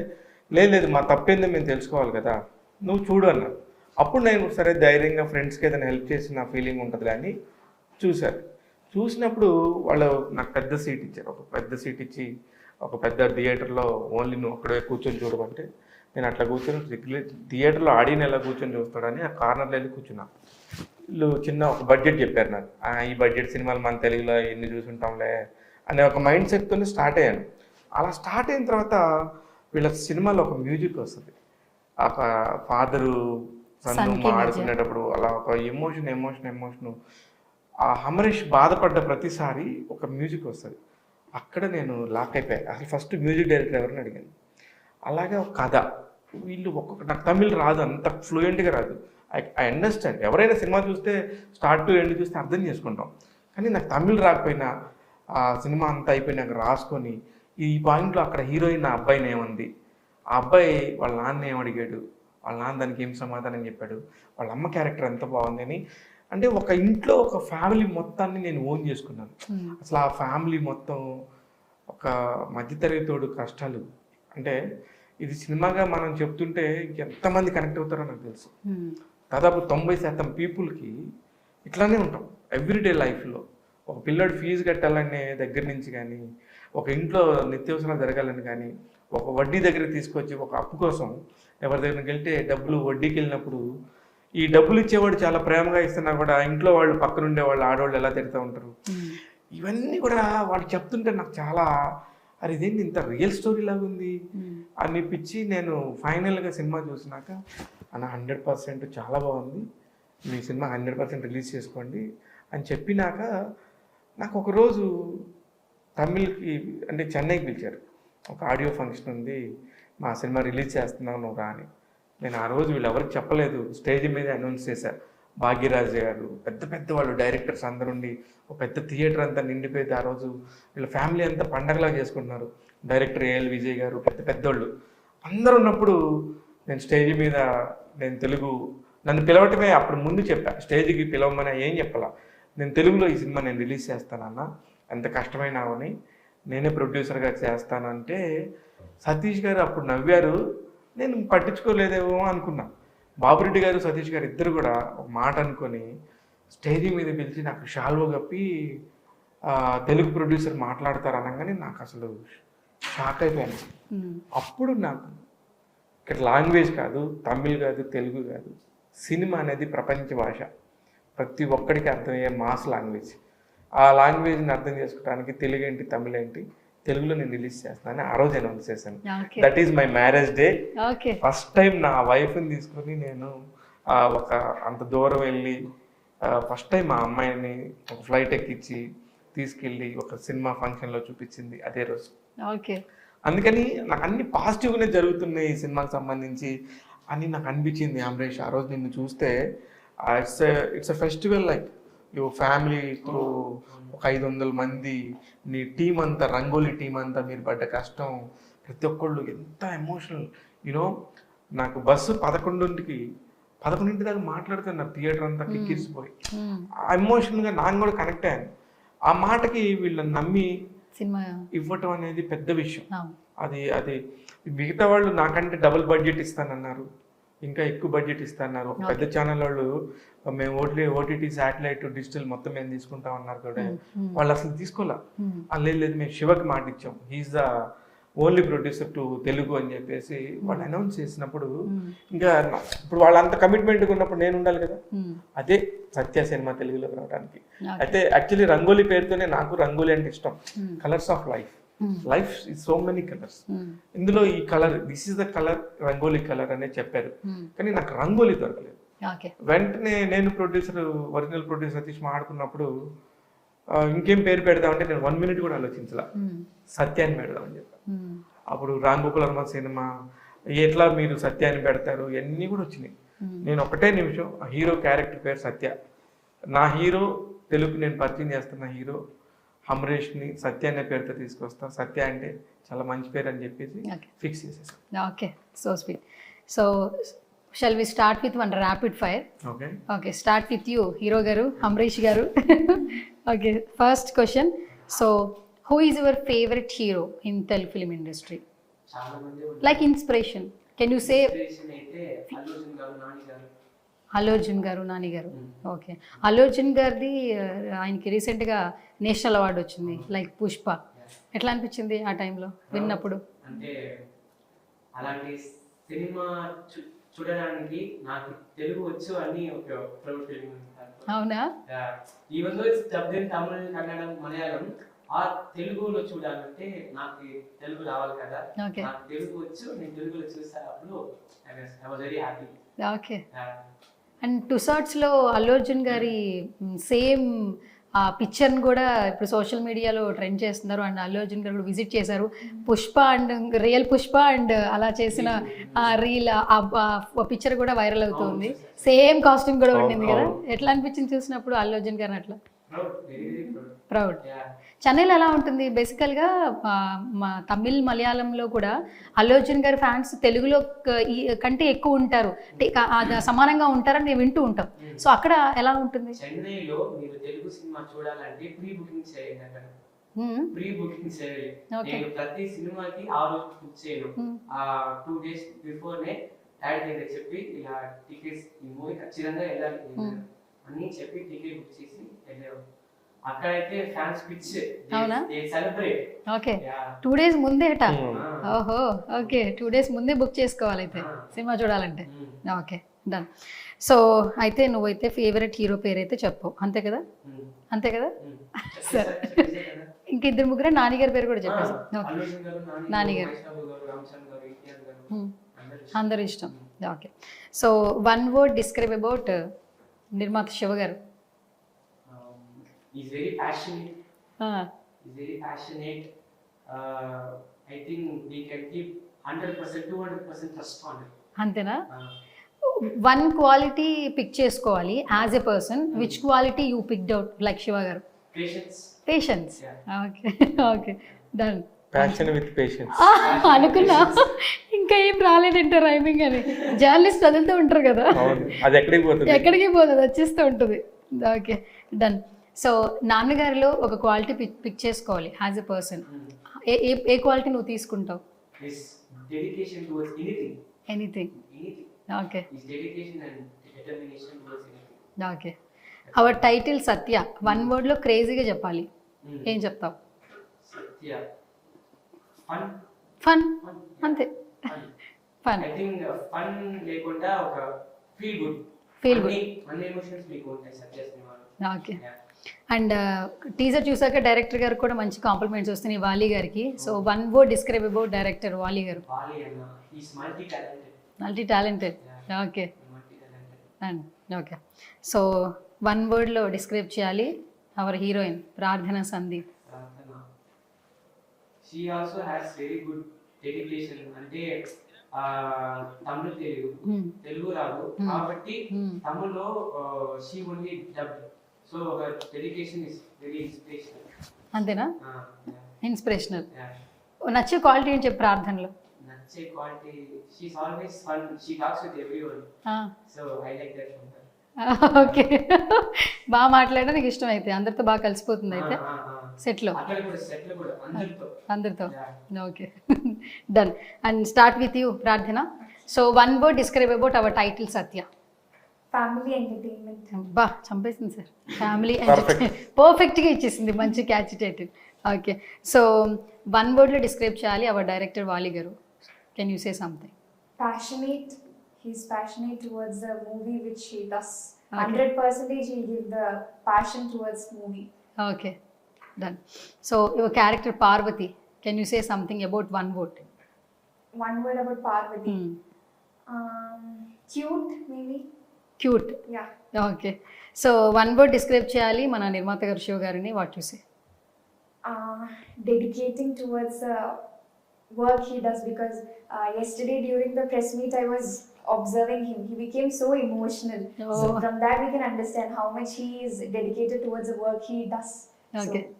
Speaker 2: లేదు మా తప్పేందో మేము తెలుసుకోవాలి కదా, నువ్వు చూడు అన్నా. అప్పుడు నేను సరే ధైర్యంగా ఫ్రెండ్స్కి ఏదైనా హెల్ప్ చేసి నా ఫీలింగ్ ఉంటుంది అని చూశారు. చూసినప్పుడు వాళ్ళు నాకు పెద్ద సీట్ ఇచ్చారు, ఒక పెద్ద సీట్ ఇచ్చి ఒక పెద్ద థియేటర్లో ఓన్లీ నువ్వు అక్కడే కూర్చొని చూడమంటే నేను అట్లా కూర్చొని థియేటర్లో ఆడియన్ ఎలా కూర్చొని చూస్తాడని ఆ కార్నర్లో వెళ్ళి కూర్చున్నా. వీళ్ళు చిన్న ఒక బడ్జెట్ చెప్పారు నాకు, ఈ బడ్జెట్ సినిమాలు మన తెలుగులో ఎన్ని చూసుంటాంలే అనే ఒక మైండ్ సెట్తోనే స్టార్ట్ అయ్యాను. అలా స్టార్ట్ అయిన తర్వాత వీళ్ళ సినిమాలో ఒక మ్యూజిక్ వస్తుంది, ఒక ఫాదరు సన్ను ఆడుకునేటప్పుడు అలా ఒక ఎమోషన్ ఆ అమరీష్ బాధపడ్డ ప్రతిసారి ఒక మ్యూజిక్ వస్తుంది. అక్కడ నేను లాక్ అయిపోయాను. అసలు ఫస్ట్ మ్యూజిక్ డైరెక్టర్ ఎవరిని అడిగాను. అలాగే ఒక కథ, వీళ్ళు నాకు తమిళ్ రాదు, అంత ఫ్లూయెంట్గా రాదు. ఐ అండర్స్టాండ్, ఎవరైనా సినిమా చూస్తే స్టార్ట్ టు ఎండ్ చూస్తే అర్థం చేసుకుంటాం, కానీ నాకు తమిళ్ రాకపోయినా ఆ సినిమా అంతా అయిపోయినాక రాసుకొని ఈ పాయింట్లో అక్కడ హీరోయిన్ ఆ అబ్బాయిని ఏమంది, ఆ అబ్బాయి వాళ్ళ నాన్న ఏమడిగాడు, వాళ్ళ నాన్న దానికి ఏం సమాధానం చెప్పాడు, వాళ్ళ అమ్మ క్యారెక్టర్ ఎంత బాగుంది అని. అంటే ఒక ఇంట్లో ఒక ఫ్యామిలీ మొత్తాన్ని నేను ఓన్ చేసుకున్నాను. అసలు ఆ ఫ్యామిలీ మొత్తం ఒక మధ్యతరగతోడు కష్టాలు, అంటే ఇది సినిమాగా మనం చెప్తుంటే ఎంతమంది కనెక్ట్ అవుతారో నాకు తెలుసు. దాదాపు 90% పీపుల్కి ఇట్లానే ఉంటాం ఎవ్రీడే లైఫ్లో. ఒక పిల్లడు ఫీజు కట్టాలనే దగ్గర నుంచి కానీ, ఒక ఇంట్లో నిత్యావసరాలు జరగాలని కానీ, ఒక వడ్డీ దగ్గర తీసుకొచ్చి ఒక అప్పు కోసం ఎవరి దగ్గరికి వెళ్తే డబ్బులు వడ్డీకి వెళ్ళినప్పుడు ఈ డబ్బులు ఇచ్చేవాడు చాలా ప్రేమగా ఇస్తున్నా కూడా ఇంట్లో వాళ్ళు పక్కనుండే వాళ్ళు ఆడవాళ్ళు ఎలా తిడుతూ ఉంటారు, ఇవన్నీ కూడా వాళ్ళు చెప్తుంటే నాకు చాలా అరే ఇదేంటి ఇంత రియల్ స్టోరీ లాగా ఉంది అనిపించి నేను ఫైనల్గా సినిమా చూసినాక అన్న 100% చాలా బాగుంది, మీ సినిమా 100% రిలీజ్ చేసుకోండి అని చెప్పినాక నాకు ఒకరోజు తమిళ్కి అంటే చెన్నైకి పిలిచారు, ఒక ఆడియో ఫంక్షన్ ఉంది, మా సినిమా రిలీజ్ చేస్తున్నావు నువ్వు రా అని. నేను ఆ రోజు వీళ్ళు ఎవరికి చెప్పలేదు, స్టేజ్ మీద అనౌన్స్ చేశారు. భాగ్యరాజ్ గారు పెద్ద పెద్ద వాళ్ళు డైరెక్టర్స్ అందరుండి ఒక పెద్ద థియేటర్ అంతా నిండిపోయింది. ఆ రోజు వీళ్ళ ఫ్యామిలీ అంతా పండగలా చేసుకుంటున్నారు. డైరెక్టర్ ఏఎల్ విజయ్ గారు పెద్ద పెద్దోళ్ళు అందరు ఉన్నప్పుడు నేను స్టేజ్ మీద నేను తెలుగు నన్ను పిలవటమే అప్పుడు ముందు చెప్పా, స్టేజ్కి పిలవమని ఏం చెప్పాలా, నేను తెలుగులో ఈ సినిమా నేను రిలీజ్ చేస్తానన్నా, ఎంత కష్టమైనా అవని నేనే ప్రొడ్యూసర్గా చేస్తానంటే సతీష్ గారు అప్పుడు నవ్వారు. నేను పట్టించుకోలేదేమో అనుకున్నా. బాబురెడ్డి గారు సతీష్ గారు ఇద్దరు కూడా ఒక మాట అనుకొని స్టేజ్ మీద పిలిచి నాకు షాల్వో కప్పి తెలుగు ప్రొడ్యూసర్ మాట్లాడతారు అనగానే నాకు అసలు షాక్ అయిపోయాను. అప్పుడు నాకు ఇక్కడ లాంగ్వేజ్ కాదు, తమిళ్ కాదు, తెలుగు కాదు, సినిమా అనేది ప్రపంచ భాష, ప్రతి ఒక్కడికి అర్థమయ్యే మాస్ లాంగ్వేజ్. ఆ లాంగ్వేజ్ని అర్థం చేసుకోవడానికి తెలుగు ఏంటి, తమిళ్ ఏంటి, తెలుగులో నేను రిలీజ్ చేస్తానని ఆ రోజు అనౌన్స్ చేశాను. That is my marriage day. First time నా వైఫ్ని తీసుకొని నేను ఒక అంత దూరం వెళ్ళి ఫస్ట్ టైం మా అమ్మాయిని ఒక ఫ్లైట్ ఎక్కించి తీసుకెళ్ళి ఒక సినిమా ఫంక్షన్లో చూపించింది అదే రోజు. అందుకని నాకు అన్ని పాజిటివ్గానే జరుగుతున్నాయి ఈ సినిమాకి సంబంధించి అని నాకు అనిపించింది. అమరేష్, ఆ రోజు నిన్ను చూస్తే it's a festival, like you ఫ్యామిలీతో ఒక 500 మంది, నీ టీం అంతా, రంగోలీ టీం అంతా, మీరు పడ్డ కష్టం, ప్రతి ఒక్కళ్ళు ఎంత ఎమోషనల్. యూనో నాకు బస్సు 11 దాకా మాట్లాడుతున్నారు, థియేటర్ అంతా కిక్కిరిసిపోయి. ఆ ఎమోషనల్గా నాకు కూడా కనెక్ట్ అయ్యాను. ఆ మాటకి వీళ్ళని నమ్మి సినిమా ఇవ్వటం అనేది పెద్ద విషయం. అది మిగతా వాళ్ళు నాకంటే డబుల్ బడ్జెట్ ఇస్తానన్నారు, ఇంకా ఎక్కువ బడ్జెట్ ఇస్తాన్నారు. ఒక పెద్ద ఛానల్ వాళ్ళు మేము ఓటీటీ శాటిలైట్ డిజిటల్ మొత్తం మేము తీసుకుంటాం అన్నారు కూడా, వాళ్ళు అసలు తీసుకోలే. లేదు మేము శివకి మాట ఇచ్చాం, he's the only producer to Telugu అని చెప్పేసి వాళ్ళు అనౌన్స్ చేసినప్పుడు ఇంకా ఇప్పుడు వాళ్ళంత కమిట్మెంట్గా ఉన్నప్పుడు నేను ఉండాలి కదా. అదే సత్య సినిమా తెలుగులోకి రావడానికి. అయితే యాక్చువల్లీ రంగోలీ పేరుతోనే నాకు రంగోలీ అంటే ఇష్టం. Colours of life, life is so many colours. ఇందులో ఈ colour, this is the colour, rangoli colour అనే చెప్పారు. కానీ నాకు రంగోలీ దొరకలేదు. వెంటనే నేను ప్రొడ్యూసర్, ఒరిజినల్ ప్రొడ్యూసర్ సతీష్ మాట్లాడుకున్నప్పుడు ఇంకేం పేరు పెడదామంటే నేను 1 minute కూడా ఆలోచించలా, సత్యాన్ని పెడదామని చెప్పాను. అప్పుడు రామ్ గోపాల్ వర్మ సినిమా, ఎట్లా మీరు సత్యాన్ని పెడతారు, ఇవన్నీ కూడా వచ్చినాయి. నేను ఒకటే నిమిషం, హీరో క్యారెక్టర్ పేరు సత్య, నా హీరో తెలుగు నేను పరిచయం చేస్తున్న హీరో అమరేష్ని సత్య అనే పేరుతో తీసుకొస్తా, సత్య అంటే చాలా మంచి పేరు అని చెప్పేసి ఫిక్స్ చేసేసాను.
Speaker 1: Okay, so sweet. So shall we start with one rapid fire? Okay, start with you hero గారు, అమరేష్ గారు. Okay, first question. So who is your favourite hero in Telugu film industry? Like inspiration, can you say? Allu Arjun గారు, నాని గారు. Okay, Allu Arjun గారిది ఆయనకి రీసెంట్గా national award వచ్చింది, like Pushpa. ఎట్లా అనిపించింది ఆ టైంలో విన్నప్పుడు?
Speaker 3: అంటే అలాంటి సినిమా చూడడానికి నాకు తెలుగు వచ్చు అని ఒక ప్రౌడ్ ఫీలింగ్.
Speaker 1: అవునా?
Speaker 3: Even though it's dubbed in Tamil, Kannada, Malayalam, ఆ తెలుగులో చూడాలంటే నాకు తెలుగు రావాలి కదా. నాకు తెలుగు వచ్చు, నేను తెలుగులో చూసా, అప్పుడు I was very happy.
Speaker 1: Okay, and టుసాట్స్లో అల్లు అర్జున్ గారి సేమ్ ఆ పిక్చర్ని కూడా ఇప్పుడు సోషల్ మీడియాలో ట్రెండ్ చేస్తున్నారు. అండ్ అల్లు అర్జున్ గారు కూడా విజిట్ చేశారు, Pushpa and real Pushpa and అలా చేసిన రీల్, ఆ పిక్చర్ కూడా వైరల్ అవుతుంది. సేమ్ కాస్ట్యూమ్ కూడా ఉండింది కదా. ఎట్లా అనిపించింది చూసినప్పుడు అల్లు అర్జున్ గారిని? అట్లా ప్రౌడ్. చెన్నైలో ఎలా ఉంటుంది బేసికల్గా? మా తమిళ్, మలయాళంలో కూడా అల్లు అర్జున్ గారి ఫ్యాన్స్ తెలుగులో కంటే ఎక్కువ ఉంటారు, సమానంగా ఉంటారని మేము వింటూ ఉంటాం. సో అక్కడ ఎలా ఉంటుంది?
Speaker 3: చెన్నైలో మీరు తెలుగు సినిమా చూడాలంటే ప్రీ బుకింగ్ చేయండి. అక్కడ ప్రీ బుకింగ్ చేయాలి. నేను ప్రతి సినిమాకి ఆ రోజు బుక్ చేయను, 2 days బిఫోర్నే యాడ్ దగ్గర చెప్పి ఇలా టికెట్స్, ఈ మూవీ ఖచ్చితంగా వెళ్ళాలి అని చెప్పి టికెట్ బుక్ చేసి వెళ్ళాము. అక్కడైతే fans pitch, they celebrate.
Speaker 1: Okay, 2 days ముందే అట. ఓహో, ఓకే, 2 days ముందే బుక్ చేసుకోవాలి అయితే సినిమా చూడాలంటే. Okay, done. సో అయితే నువ్వైతే ఫేవరెట్ హీరో పేరు అయితే చెప్పు, అంతే కదా? అంతే కదా? సరే, ఇంక 2-3 నానిగారి పేరు కూడా చెప్పేసి. నానిగారు అందరు ఇష్టం. Okay, so 1 word describe about నిర్మాత శివ గారు.
Speaker 3: He's very passionate. He's very passionate. I think we can keep 100%, 200% trust on him.
Speaker 1: అంతేనా? 1 quality పిక్ చేసుకోవాలి as a person. Which quality you picked out like Shiva గారు?
Speaker 3: Patience.
Speaker 1: Patience. Okay, okay, done.
Speaker 2: Passion with patience.
Speaker 1: అనుకున్నా ఇంకా ఏం రాలేదంటే rhyming అని. Journalist వదులుతూ ఉంటారు కదా,
Speaker 2: అవును, అది ఎక్కడికి పోతుంది?
Speaker 1: ఎక్కడికి పోతుంది, వచ్చేస్తూ ఉంటుంది. Okay, done. సో నాన్నగారిలో ఒక క్వాలిటీ పిక్ చేసుకోవాలి యాజ్ ఎ పర్సన్. ఏ క్వాలిటీ నువ్వు తీసుకుంటావు?
Speaker 3: His dedication towards anything.
Speaker 1: Anything.
Speaker 3: Anything.
Speaker 1: Okay
Speaker 3: His dedication and determination towards anything.
Speaker 1: Okay. Our title Satya, one వర్డ్లో క్రేజీగా చెప్పాలి, ఏం చెప్తావు?
Speaker 3: Satya. Fun.
Speaker 1: Fun,
Speaker 3: Fun.
Speaker 1: అంతే.
Speaker 3: Fun.
Speaker 1: Fun,
Speaker 3: I think fun లేకుండా ఒక feel good.
Speaker 1: Feel good.
Speaker 3: అన్ని ఎమోషన్స్ మీకు ఉంటాయి సత్య సినిమాలో.
Speaker 1: ఓకే. అండ్ టీజర్ చూసాక డైరెక్టర్ గారికి కూడా మంచి కాంప్లిమెంట్స్ వస్తున్నాయి వాలి గారికి. So one word describe about director Vali గారు.
Speaker 3: వాలి అన్న is multi talented.
Speaker 1: Multi talented. Okay.
Speaker 3: Multi talented.
Speaker 1: And okay, so one వర్డ్లో డిస్క్రైబ్ చేయాలి అవర్ హీరోయిన్ ప్రార్థన సందీప్.
Speaker 3: ప్రార్థన. She also has very good dedication. అంటే తమిళ తెలుగు రాదు కాబట్టి తమిళ్లో షీ ఓన్లీ డబ్. సో ఒక డెడికేషన్ ఇస్ వెరీ ఇన్స్పిరేషనల్.
Speaker 1: అంతేనా? ఇన్స్పిరేషనల్. నచ్చే క్వాలిటీ ఏం చెప్పు ప్రార్థనలో?
Speaker 3: నచ్చే quality, she's always fun, she talks with everyone. So I like that from her.
Speaker 1: Okay, బాగా మాట్లాడడం నీకు ఇష్టం అయితే, అందరితో బాగా కలిసిపోతుంది అయితే సెట్లో,
Speaker 3: అక్కడ కూడా సెట్లో కూడా
Speaker 1: అందరితో. Okay, done. And start with you Prarthana. So one word describe about our title Satya.
Speaker 4: Family entertainment.
Speaker 1: బా చంపేసింది సార్, ఫ్యామిలీ ఎంటర్టైన్మెంట్. పర్ఫెక్ట్గా ఇచ్చేసింది, మంచి catch title. Okay, so one వర్డ్లో డిస్క్రైబ్ చేయాలి అవర్ డైరెక్టర్ వాలి గారు. Can you say something?
Speaker 4: Passionate. He's passionate towards the movie which he does.
Speaker 1: Okay.
Speaker 4: 100% he'll give the passion towards movie.
Speaker 1: Okay, done. So your character Parvati, can you say something about one word?
Speaker 4: One word about Parvati. Cute, maybe.
Speaker 1: Cute.
Speaker 4: Yeah.
Speaker 1: Okay, so one word describe చేయాలి మన నిర్మాత గారు శివ గారిని, what you say?
Speaker 4: Dedicating towards the work he does, because yesterday during the press meet I was observing him. He became so emotional. So
Speaker 1: Oh.
Speaker 4: from that we can understand how much he is dedicated towards the work he does.
Speaker 1: Okay.
Speaker 4: So,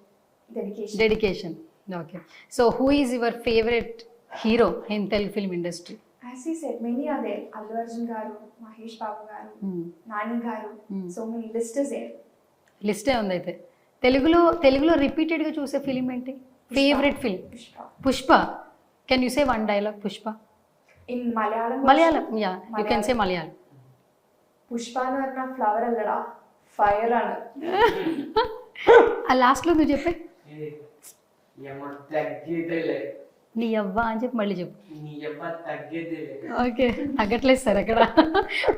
Speaker 4: dedication.
Speaker 1: Dedication. Okay, so who is your favourite hero in Telugu film industry?
Speaker 4: As he said, many are there. Allu Arjun garu, Mahesh Babu garu, Nani garu. So many list is there.
Speaker 1: లిస్టే ఉంది అయితే. తెలుగులో రిపీటెడ్గా చూసే film ఏంటి? Favourite film?
Speaker 4: Pushpa.
Speaker 1: Pushpa. Can you say one dialogue Pushpa?
Speaker 4: In Malayalam.
Speaker 1: Malayalam, yeah you can say Malayalam.
Speaker 4: Pushpa nu arna flower allada, fire anu.
Speaker 1: ఆ లాస్ట్లో నువ్వు చెప్పే
Speaker 3: ఏమో తగ్గేదేలే,
Speaker 1: నీ అవ్వ అని చెప్పి మళ్ళీ చెప్పు.
Speaker 3: నీ ఎవ్వ తగ్గేదేలే.
Speaker 1: ఓకే, తగ్గట్లేదు సార్ అక్కడ.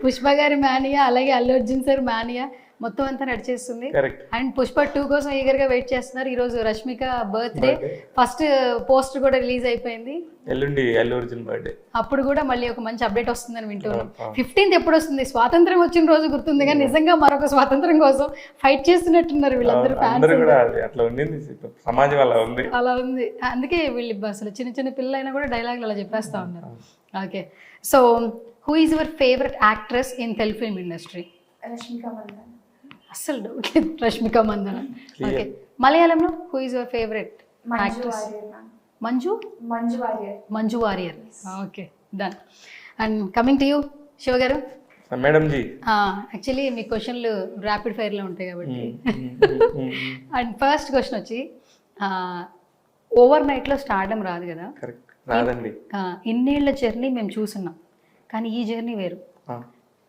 Speaker 1: పుష్ప గారి మానియా, అలాగే అల్లు అర్జున్ సార్ మానియా మొత్తం అంతా నడిచేస్తుంది.
Speaker 2: కరెక్ట్.
Speaker 1: అండ్ పుష్ప 2 కోసం ఈగర్గా వెయిట్ చేస్తున్నారు. ఈరోజు రష్మిక బర్త్డే, ఫస్ట్ పోస్టర్ కూడా రిలీజ్ అయిపోయింది.
Speaker 2: ఎల్లుండి అల్లు అర్జున్ బర్త్డే.
Speaker 1: అప్పుడు కూడా మళ్ళీ ఒక మంచి అప్డేట్ వస్తుందని వింటున్నాం. 15th ఎప్పుడు వస్తుంది? స్వాతంత్రం వచ్చిన రోజు గుర్తుంది, కానీ నిజంగా మరొక స్వాతంత్రం కోసం ఫైట్ చేస్తున్నట్టున్నారు వీళ్ళందరూ
Speaker 2: అందరూ
Speaker 1: ఫ్యాన్స్.
Speaker 2: కూడా అట్లా ఉండింది, సమాజం అలా ఉంది.
Speaker 1: అలా ఉంది, అందుకే వీళ్ళు అసలు చిన్న పిల్లలైనా కూడా డైలాగులు అలా చెప్పేస్తా ఉన్నారు. Okay, so who is your favourite actress in Telugu film industry?
Speaker 4: Rashmika Mandanna.
Speaker 1: అస్సలు డౌట్ లేదు, రష్మిక మందన. ఓకే, మలయాళంలో who is your favourite
Speaker 4: Manju
Speaker 1: actress?
Speaker 4: Warrior ma'am.
Speaker 1: Manju
Speaker 4: Warrior.
Speaker 1: Manju Warrier. Okay, done. And coming to you Shiva గారు.
Speaker 2: మేడం జీ,
Speaker 1: యాక్చువల్లీ మీ క్వశ్చన్లు rapid ఫైర్లో ఉంటాయి కాబట్టి. And first question వచ్చి, over నైట్లో stardom రాదు కదా.
Speaker 2: కరెక్ట్, రాదండి.
Speaker 1: ఇన్నేళ్ల జర్నీ మేము చూస్తున్నాం, కానీ ఈ జర్నీ వేరు.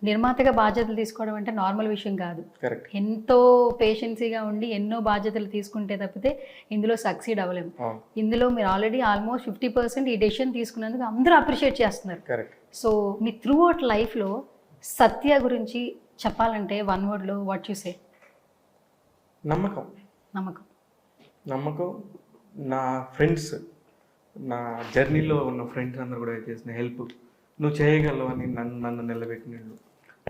Speaker 1: నిర్మాతగా బాధ్యతలు తీసుకోవడం అంటే నార్మల్ విషయం కాదు.
Speaker 2: కరెక్ట్.
Speaker 1: ఎంతో పేషెన్సీగా ఉండి ఎన్నో బాధ్యతలు తీసుకుంటే తప్పితే ఇందులో సక్సీడ్ అవ్వలేము. ఇందులో మీరు ఆల్రెడీ ఆల్మోస్ట్ 50% ఈ డెసిషన్ తీసుకున్నందుకు అందరూ అప్రిషియేట్ చేస్తున్నారు.
Speaker 2: Correct.
Speaker 1: So me through out లైఫ్లో సత్య గురించి చెప్పాలంటే వన్ వర్డ్లో వాట్ యు సే?
Speaker 2: నమ్మకం.
Speaker 1: నమ్మకం.
Speaker 2: నమ్మకం. నా ఫ్రెండ్స్, నా జర్నీలో ఉన్న ఫ్రెండ్స్ అందరూ కూడా చేసిన హెల్ప్, నువ్వు చేయగలవు అని నన్ను నిలబెట్టినళ్ళు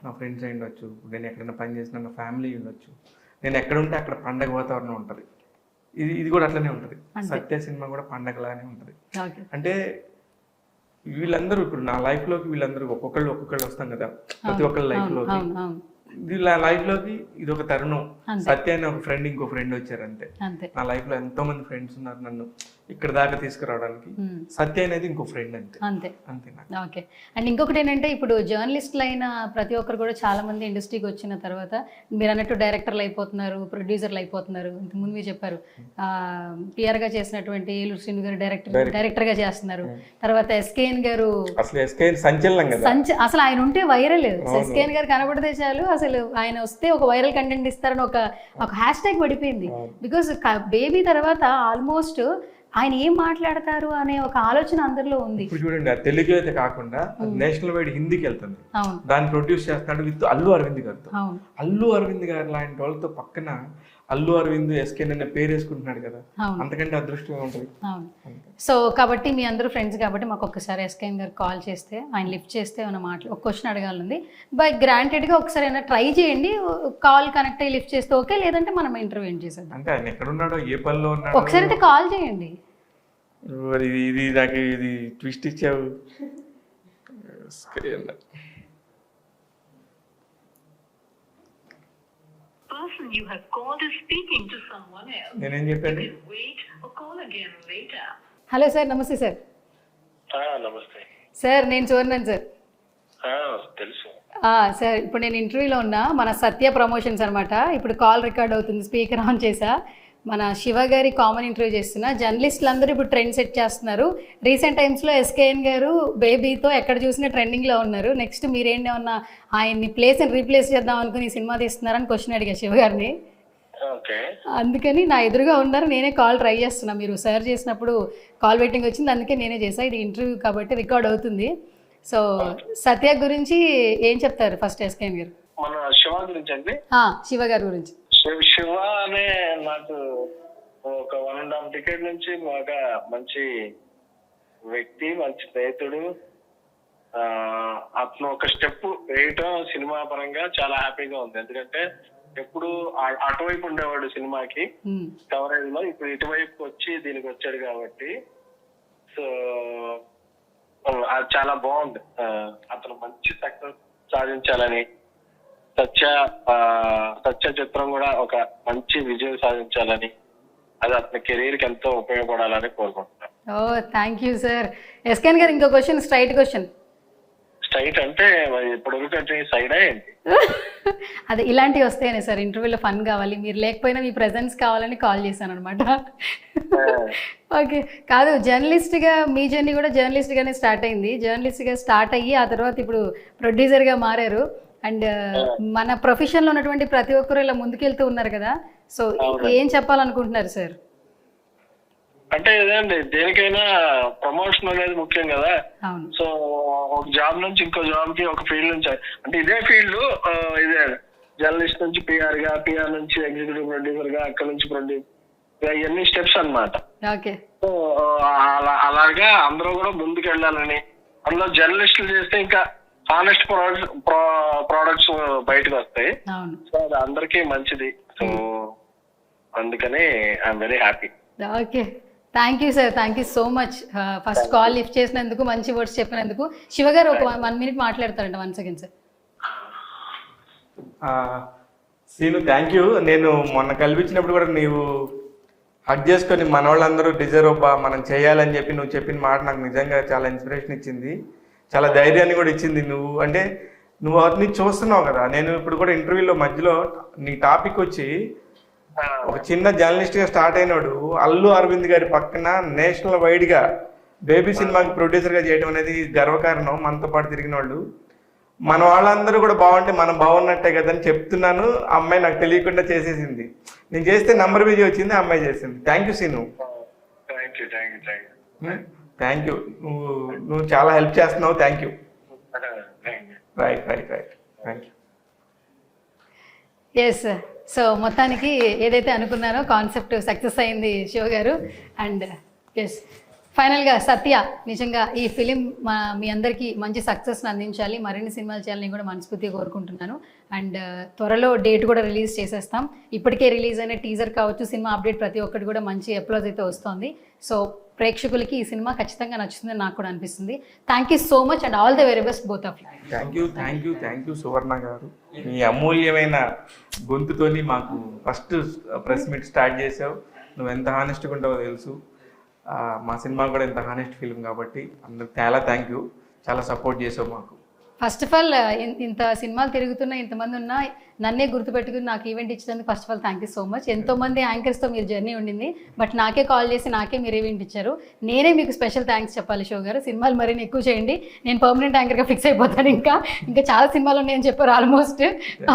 Speaker 2: నా ఫ్రెండ్స్ అయి ఉండొచ్చు, నేను ఎక్కడైనా పని చేసిన నా ఫ్యామిలీ ఉండొచ్చు, నేను ఎక్కడ ఉంటే అక్కడ పండగ వాతావరణం ఉంటుంది. ఇది కూడా అట్లనే ఉంటుంది. సత్య సినిమా కూడా పండగలానే ఉంటుంది. అంటే వీళ్ళందరూ ఇప్పుడు నా లైఫ్లోకి వీళ్ళందరూ ఒక్కొక్కళ్ళు వస్తాం కదా, ప్రతి ఒక్కళ్ళ లైఫ్లోకి. వీళ్ళ లైఫ్లోకి ఇది ఒక తరుణం. సత్య అనే ఒక ఫ్రెండ్, ఇంకో ఫ్రెండ్ వచ్చారు అంతే. నా లైఫ్లో ఎంతో మంది ఫ్రెండ్స్ ఉన్నారు, నన్ను ఇక్కడ దాకా తీసుకురావడానికి. సత్య అనేది ఇంకో ఫ్రెండ్ అంతే
Speaker 1: అంతే.
Speaker 2: అంతే నాకు.
Speaker 1: ఓకే. అండ్ ఇంకొకటి ఏంటంటే ఇప్పుడు జర్నలిస్టులు అయిన ప్రతి ఒక్కరు కూడా చాలా మంది ఇండస్ట్రీకి వచ్చిన తర్వాత మీరు అన్నట్టు డైరెక్టర్లు అయిపోతున్నారు, ప్రొడ్యూసర్లు అయిపోతున్నారు. ఇంతకుముందు మీరు చెప్పారు పిఆర్గా చేసినటువంటి ఏలూరు శ్రీను గారు డైరెక్టర్గా చేస్తున్నారు. తర్వాత ఎస్కేఎన్ గారు
Speaker 2: అసలు ఎస్కేఎన్ సంచలనం కదా,
Speaker 1: అసలు ఆయన ఉంటే వైరల్. ఎస్కేఎన్ గారు కనబడితే చాలు అసలు ఆయన వస్తే ఒక వైరల్ కంటెంట్ ఇస్తారని ఒక హ్యాష్ ట్యాగ్ పడిపోయింది. బికాస్ బేబీ తర్వాత ఆల్మోస్ట్ ఆయన ఏం మాట్లాడతారు అనే ఒక ఆలోచన అందరిలో ఉంది.
Speaker 2: ఇప్పుడు చూడండి, ఆ తెలుగు అయితే కాకుండా నేషనల్ వైడ్ హిందీకి వెళ్తుంది.
Speaker 1: అవును.
Speaker 2: దాన్ని ప్రొడ్యూస్ చేస్తున్నాడు విత్ అల్లు అరవింద్ గారితో. అల్లు అరవింద్ గారు లాంటి వాళ్ళతో పక్కన అల్లు అరవింద్ ఎస్కే అనే పేరు వేసుకుంటున్నాడు కదా, అంతకంటే అదృష్టం ఉంటుంది.
Speaker 1: అవును. సో కాబట్టి మీ అందరూ ఫ్రెండ్స్ కాబట్టి మాకు ఒక్కసారి ఎస్కేఎన్ గారు కాల్ చేస్తే ఆయన లిఫ్ట్ చేస్తే ఏమైనా ఒక క్వశ్చన్ అడగాలంది. బై గ్రాంటెడ్గా ఒకసారి అయినా ట్రై చేయండి, కాల్ కనెక్ట్ అయ్యి లిఫ్ట్ చేస్తే ఓకే, లేదంటే మనం ఇంటర్వ్యూ ఏం చేసేద్దాం.
Speaker 2: అంటే ఆయన ఎక్కడున్నాడో ఏ పనిలో ఉన్నాడో
Speaker 1: ఒకసారి అయితే కాల్ చేయండి.
Speaker 2: ఇది నాకు ఇది ట్విస్ట్ ఇచ్చావు. నేనేం చెప్పండి.
Speaker 1: హలో సార్, నమస్తే సార్.
Speaker 5: నమస్తే
Speaker 1: సార్, నేను చూడన్నాను సార్.
Speaker 5: తెలుసు
Speaker 1: సార్, ఇప్పుడు నేను ఇంటర్వ్యూలో ఉన్నా, మన సత్య ప్రమోషన్స్ అనమాట. ఇప్పుడు కాల్ రికార్డ్ అవుతుంది, స్పీకర్ ఆన్ చేసా. మన శివ గారి కామన్ ఇంటర్వ్యూ చేస్తున్నా. జర్నలిస్టులు అందరూ ఇప్పుడు ట్రెండ్ సెట్ చేస్తున్నారు. రీసెంట్ టైమ్స్లో ఎస్కేఎన్ గారు బేబీతో ఎక్కడ చూసినా ట్రెండింగ్లో ఉన్నారు. నెక్స్ట్ మీరేంటేమన్నా ఆయన్ని రీప్లేస్ చేద్దాం అనుకుని సినిమా తీస్తున్నారని క్వశ్చన్ అడిగా శివ గారిని. అందుకని నా ఎదురుగా ఉన్నారు, నేనే కాల్ ట్రై చేస్తున్నా. మీరు సర్చ్ చేసినప్పుడు కాల్ వెయిటింగ్ వచ్చింది, అందుకే నేనే చేసా. ఇది ఇంటర్వ్యూ కాబట్టి రికార్డ్ అవుతుంది. సో సత్య గురించి ఏం చెప్తారు ఫస్ట్ ఎస్కేఎన్ గారు?
Speaker 5: మన శివ గురించి అండి.
Speaker 1: శివ గారి గురించి.
Speaker 5: శివ అనే నాకు ఒక 1.5 decade నుంచి బాగా మంచి వ్యక్తి, మంచి స్నేహితుడు. అతను ఒక స్టెప్ వేయటం సినిమా పరంగా చాలా హ్యాపీగా ఉంది. ఎందుకంటే ఎప్పుడు అటువైపు ఉండేవాడు సినిమాకి కవరేజ్ లో, ఇప్పుడు ఇటువైపు వచ్చి దీనికి వచ్చాడు కాబట్టి సో అది చాలా బాగుంది. అతను మంచి సక్సెస్ సాధించాలని, సత్య చిత్రం కూడా ఒక మంచి విజయం సాధించాలని, అది అతని కెరీర్ కి ఎంతో ఉపయోగపడాలని కోరుకుంటున్నాను.
Speaker 1: Thank you sir. ఎస్కేఎన్ గారు ఇంకో క్వశ్చన్, స్ట్రైట్ క్వశ్చన్.
Speaker 5: స్ట్రైట్ అంటే ఇప్పుడు సైడ్ ఏంటి?
Speaker 1: అదే ఇలాంటివి వస్తాయనే సార్, ఇంటర్వ్యూలో ఫన్ కావాలి, మీరు లేకపోయినా మీ ప్రెజెన్స్ కావాలని కాల్ చేశాను అనమాట. ఓకే. కాదు, జర్నలిస్ట్గా మీ జర్నీ కూడా జర్నలిస్ట్గానే స్టార్ట్ అయింది. జర్నలిస్ట్గా స్టార్ట్ అయ్యి ఆ తర్వాత ఇప్పుడు ప్రొడ్యూసర్గా మారారు. అండ్ మన ప్రొఫెషన్లో ఉన్నటువంటి ప్రతి ఒక్కరు ఇలా ముందుకెళ్తూ ఉన్నారు కదా, సో ఏం చెప్పాలనుకుంటున్నారు సార్?
Speaker 5: అంటే ఇదేండి, దేనికైనా ప్రమోషన్ అనేది ముఖ్యం కదా. సో ఒక జాబ్ నుంచి ఇంకో జాబ్ కి, ఒక ఫీల్డ్ నుంచి, అంటే ఇదే ఫీల్డ్ ఇదే జర్నలిస్ట్ నుంచి పిఆర్ గా, పిఆర్ నుంచి ఎగ్జిక్యూటివ్ ప్రొడ్యూసర్ గా, అక్కడ నుంచి ప్రొడ్యూసర్, ఇవన్నీ స్టెప్స్ అన్నమాట. సో అలాగా అందరూ కూడా ముందుకు వెళ్ళాలని, అందులో జర్నలిస్టులు చేస్తే ఇంకా హానెస్ట్ ప్రోడక్ట్స్ బయటకు వస్తాయి. సో అది అందరికీ మంచిది. సో అందుకని I'm very happy.
Speaker 1: Okay, thank you sir, thank you so much. First call lift చేసినందుకు, మంచి వర్డ్స్ చెప్పినందుకు. శివ గారు ఒక 1 minute మాట్లాడతారంట. 1 second sir.
Speaker 2: Seenu, thank you. నేను మొన్న కల్పించినప్పుడు కూడా నీవు హక్ చేసుకొని మన వాళ్ళందరూ డిజర్వ్ అబ్బా మనం చేయాలని చెప్పి నువ్వు చెప్పిన మాట నాకు నిజంగా చాలా ఇన్స్పిరేషన్ ఇచ్చింది, చాలా ధైర్యాన్ని కూడా ఇచ్చింది. నువ్వు అతన్ని చూస్తున్నావు కదా. నేను ఇప్పుడు కూడా ఇంటర్వ్యూలో మధ్యలో నీ టాపిక్ వచ్చి ఒక చిన్న జర్నలిస్ట్గా స్టార్ట్ అయినాడు అల్లు అరవింద్ గారి పక్కన నేషనల్ వైడ్గా బేబీ సినిమాకి ప్రొడ్యూసర్గా చేయడం అనేది గర్వకారణం. మనతో పాటు తిరిగిన వాళ్ళు, మన వాళ్ళందరూ కూడా బాగుంటే మనం బాగున్నట్టే కదా అని చెప్తున్నాను. ఆ అమ్మాయి నాకు తెలియకుండా చేసేసింది. నేను చేస్తే నంబర్ బిజీ వచ్చింది, ఆ అమ్మాయి చేసింది. Thank you Seenu. Thank you. నువ్వు చాలా హెల్ప్ చేస్తున్నావు. Thank you. Right. Thank you.
Speaker 1: Yes, so మొత్తానికి ఏదైతే అనుకున్నారో కాన్సెప్ట్ సక్సెస్ అయింది శివ గారు. అండ్ ఎస్, ఫైనల్గా సత్య, నిజంగా ఈ ఫిలిం మీ అందరికీ మంచి సక్సెస్ని అందించాలి, మరిన్ని సినిమాలు చేయాలని కూడా మనస్ఫూర్తిగా కోరుకుంటున్నాను. అండ్ త్వరలో డేట్ కూడా రిలీజ్ చేసేస్తాం. ఇప్పటికే రిలీజ్ అయిన టీజర్ కావచ్చు, సినిమా అప్డేట్ ప్రతి ఒక్కటి కూడా మంచి అప్లోజ్ అయితే వస్తుంది. సో ప్రేక్షకులకి ఈ సినిమా ఖచ్చితంగా నచ్చుతుందని నాకు కూడా అనిపిస్తుంది. Thank you so much and all the very best both of you.
Speaker 2: Thank you Suvarna గారు. మీ అమూల్యమైన గొంతుతోని మాకు ఫస్ట్ ప్రెస్ మీట్ స్టార్ట్ చేసావు. నువ్వు ఎంత హానెస్ట్గా ఉంటావో తెలుసు. మా సినిమా కూడా ఇంత హానెస్ట్ ఫిల్మ్ కాబట్టి అందరికి చాలా థ్యాంక్ యూ, చాలా సపోర్ట్ చేసావు మాకు.
Speaker 1: ఫస్ట్ ఆఫ్ ఆల్ ఇంత సినిమాలు తిరుగుతున్న ఇంతమంది ఉన్నా నన్నే గుర్తుపెట్టుకుని నాకు ఈవెంట్ ఇచ్చినందుకు first of all thank you so much. ఎంతోమంది యాంకర్స్తో మీరు జర్నీ ఉండింది, బట్ నాకే కాల్ చేసి నాకే మీరు ఈవెంట్ ఇచ్చారు. నేనే మీకు స్పెషల్ థ్యాంక్స్ చెప్పాలి శివ గారు. సినిమాలు మరిన్ని ఎక్కువ చేయండి, నేను పర్మనెంట్ యాంకర్గా ఫిక్స్ అయిపోతాను. ఇంకా చాలా సినిమాలు ఉన్నాయని చెప్పారు ఆల్మోస్ట్.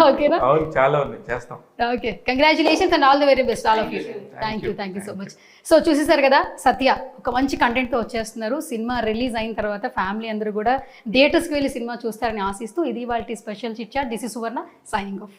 Speaker 1: ఓకేనా?
Speaker 2: అవును, చాలా ఉన్నాయి, చేస్తాం.
Speaker 1: Okay, congratulations and all the very best all of you. Thank you so much. So చూసేసారు కదా, సత్య ఒక మంచి కంటెంట్తో వచ్చేస్తున్నారు. సినిమా రిలీజ్ అయిన తర్వాత ఫ్యామిలీ అందరూ కూడా థియేటర్స్కి వెళ్ళి సినిమా చూస్తారని ఆశిస్తూ ఇది వాళ్ళ special chit chat. This is Suvarna signing of.